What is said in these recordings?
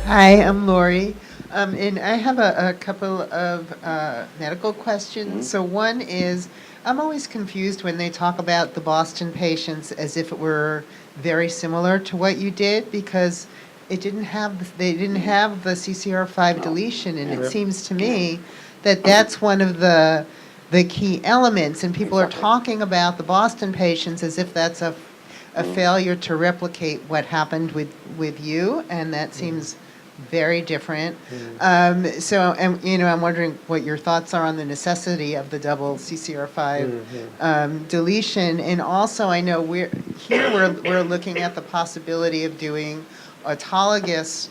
Hi, I'm Laurie, and I have a couple of medical questions. So one is, I'm always confused when they talk about the Boston patients as if it were very similar to what you did, because they didn't have the CCR5 deletion, and it seems to me that that's one of the key elements, and people are talking about the Boston patients as if that's a failure to replicate what happened with you, and that seems very different. So, I'm wondering what your thoughts are on the necessity of the double CCR5 deletion. And also, I know we're looking at the possibility of doing autologous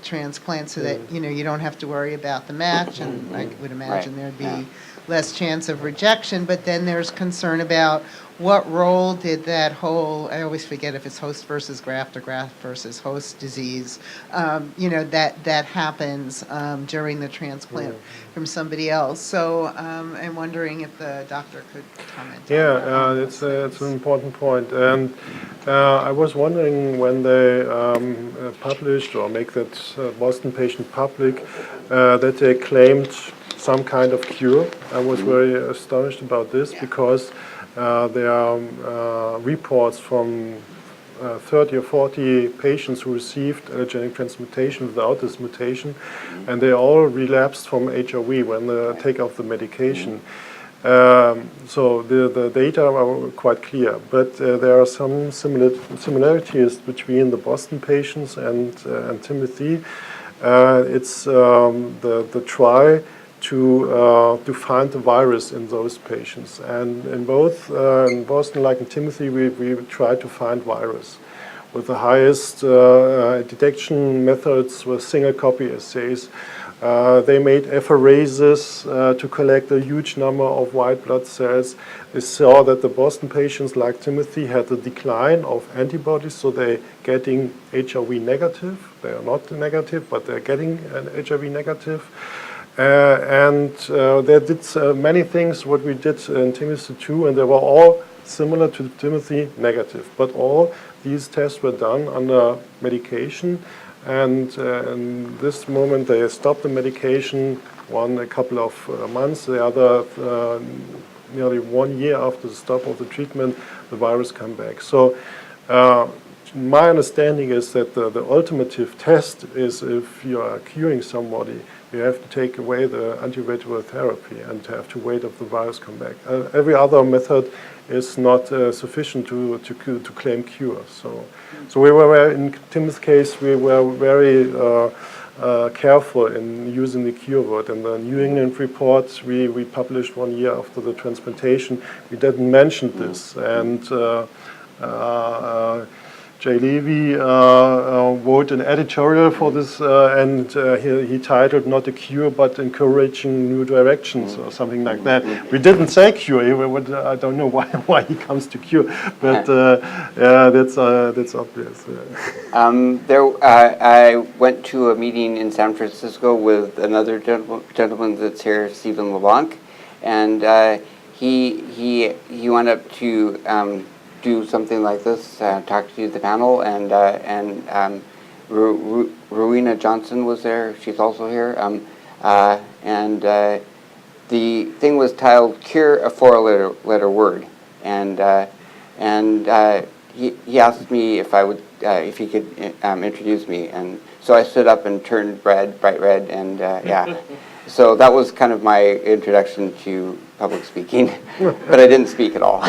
transplant so that you don't have to worry about the match, and I would imagine there'd be less chance of rejection. But then there's concern about what role did that whole, I always forget if it's host versus graft or graft versus host disease, that happens during the transplant from somebody else. So I'm wondering if the doctor could comment on that. It's an important point. And I was wondering when they published or make that Boston patient public that they claimed some kind of cure. I was very astonished about this because there are reports from 30 or 40 patients who received allogeneic transplantation without this mutation, and they all relapsed from HRV when they take off the medication. So the data are quite clear, but there are some similarities between the Boston patients and Timothy. It's the try to find the virus in those patients, and in both in Boston, like in Timothy, we try to find virus with the highest detection methods with single copy assays. They made apheresis to collect a huge number of white blood cells. They saw that the Boston patients, like Timothy, had a decline of antibodies, so they're getting HRV negative. They are not negative, but they're getting an HRV negative. And they did many things what we did in Timothy too, and they were all similar to Timothy negative. But all these tests were done under medication, and in this moment they stopped the medication, one a couple of months, the other nearly 1 year after the stop of the treatment, the virus came back. So my understanding is that the ultimate test is if you are curing somebody, you have to take away the antiretroviral therapy and have to wait if the virus come back. Every other method is not sufficient to claim cure. So we were, in Tim's case, we were very careful in using the cure word. In the New England report we published 1 year after the transplantation, we didn't mention this. And Jay Levy wrote an editorial for this, and he titled "Not a Cure, but Encouraging New Directions" or something like that. We didn't say cure. I don't know why he comes to cure, but that's obvious. I went to a meeting in San Francisco with another gentleman that's here, Stephen LeBlanc, and he went up to do something like this, talk to the panel, and Rowena Johnson was there. She's also here, and the thing was titled "Cure a Four-Letter Word," and he asked me if he could introduce me, and so I stood up and turned bright red, and so that was kind of my introduction to public speaking, but I didn't speak at all.